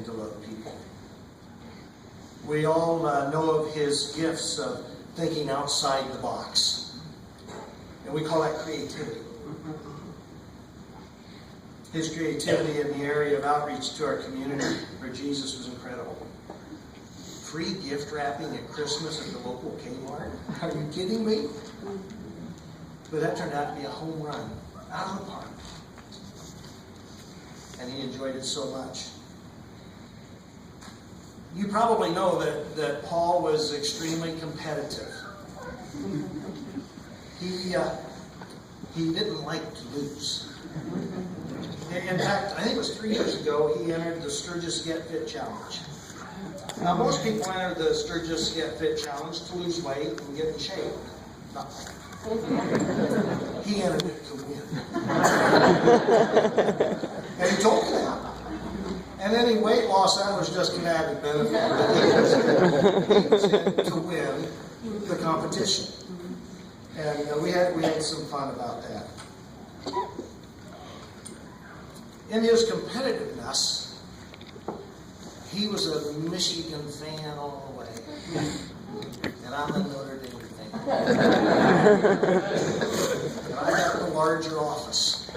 and to love people. We all know of his gifts of thinking outside the box. And we call that creativity. His creativity in the area of outreach to our community for Jesus was incredible. Free gift wrapping at Christmas at the local Kmart? Are you kidding me? But that turned out to be a home run, out of the park. And he enjoyed it so much. You probably know that Paul was extremely competitive. He didn't like to lose. In fact, I think it was 3 years ago, he entered the Sturgis Get Fit Challenge. Now, most people enter the Sturgis Get Fit Challenge to lose weight and get in shape. No. He entered it to win. And he told me that. And any weight loss, that was just an added benefit. He was in to win the competition. And we had some fun about that. In his competitiveness, he was a Michigan fan all the way. And I'm a Notre Dame fan. And I got the larger office.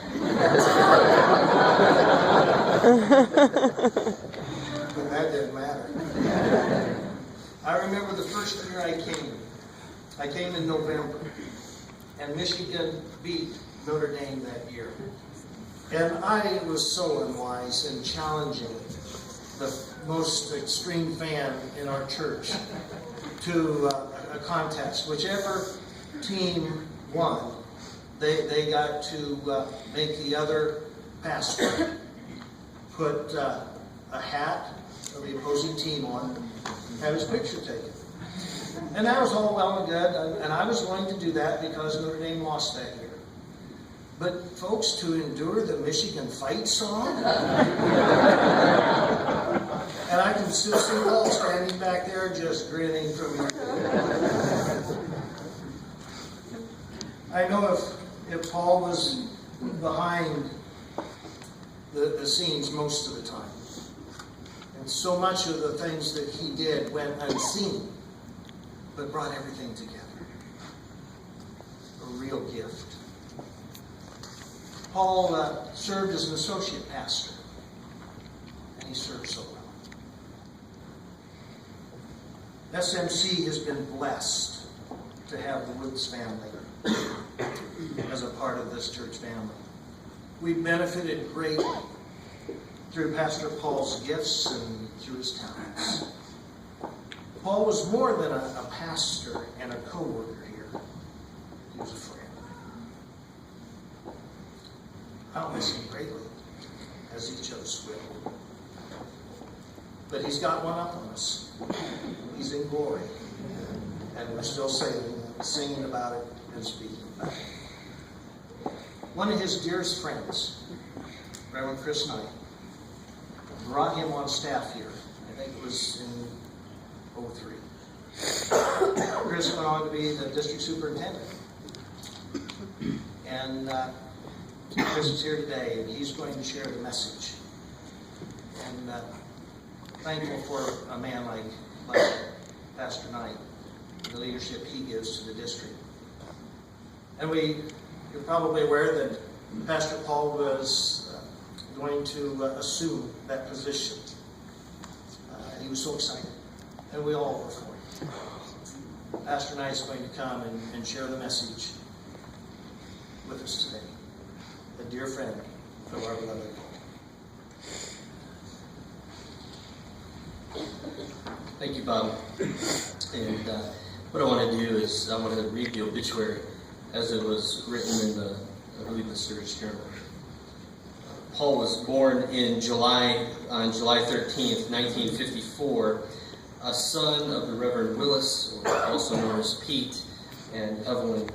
But that didn't matter. I remember the first year I came. I came in November. And Michigan beat Notre Dame that year. And I was so unwise in challenging the most extreme fan in our church to a contest. Whichever team won, they got to make the other pastor put a hat of the opposing team on and have his picture taken. And that was all well and good, and I was going to do that because Notre Dame lost that year. But folks, to endure the Michigan fight song, and I can still see Paul standing back there just grinning from ear to ear. I know if Paul was behind the scenes most of the time, and so much of the things that he did went unseen, but brought everything together. A real gift. Paul served as an associate pastor, and he served so well. SMC has been blessed to have the Woods family as a part of this church family. We benefited greatly through Pastor Paul's gifts and through his talents. Paul was more than a pastor and a co-worker here. He was a friend. I'll miss him greatly, as each of us will. But he's got one up on us. He's in glory. And we're still singing about it and speaking about it. One of his dearest friends, Reverend Chris Knight, brought him on staff here. I think it was in 2003. Chris went on to be the district superintendent. And Chris is here today, and he's going to share the message. And thankful for a man like Pastor Knight, the leadership he gives to the district. And you're probably aware that Pastor Paul was going to assume that position. He was so excited, and we all were for him. Pastor Knight is going to come and share the message with us today. A dear friend from our beloved Paul. Thank you, Bob. And what I want to do is I want to read the obituary as it was written in I believe, the Sturgis Journal. Paul was born on July 13th, 1954, a son of the Reverend Willis, also known as Pete, and Evelyn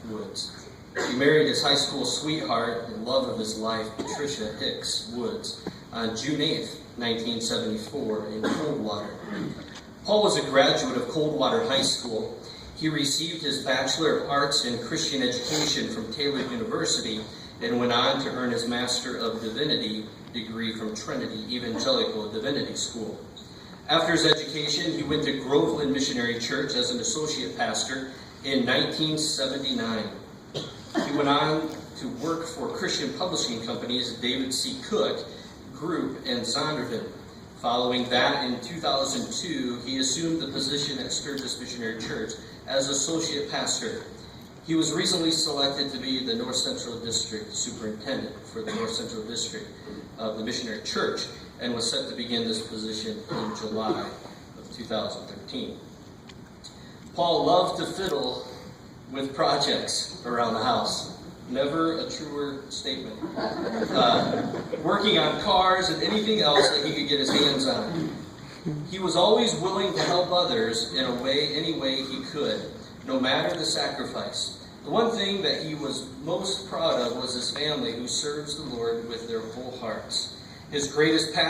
Woods. He married his high school sweetheart and love of his life, Patricia Hicks Woods, on June 8th, 1974, in Coldwater. Paul was a graduate of Coldwater High School. He received his Bachelor of Arts in Christian Education from Taylor University and went on to earn his Master of Divinity degree from Trinity Evangelical Divinity School. After his education, he went to Groveland Missionary Church as an associate pastor in 1979. He went on to work for Christian publishing companies David C. Cook Group and Zondervan. Following that, in 2002, he assumed the position at Sturgis Missionary Church as associate pastor. He was recently selected to be the North Central District Superintendent for the North Central District of the Missionary Church, and was set to begin this position in July of 2013. Paul loved to fiddle with projects around the house. Never a truer statement. Working on cars and anything else that he could get his hands on. He was always willing to help others in any way he could, no matter the sacrifice. The one thing that he was most proud of was his family, who serves the Lord with their whole hearts. His greatest passion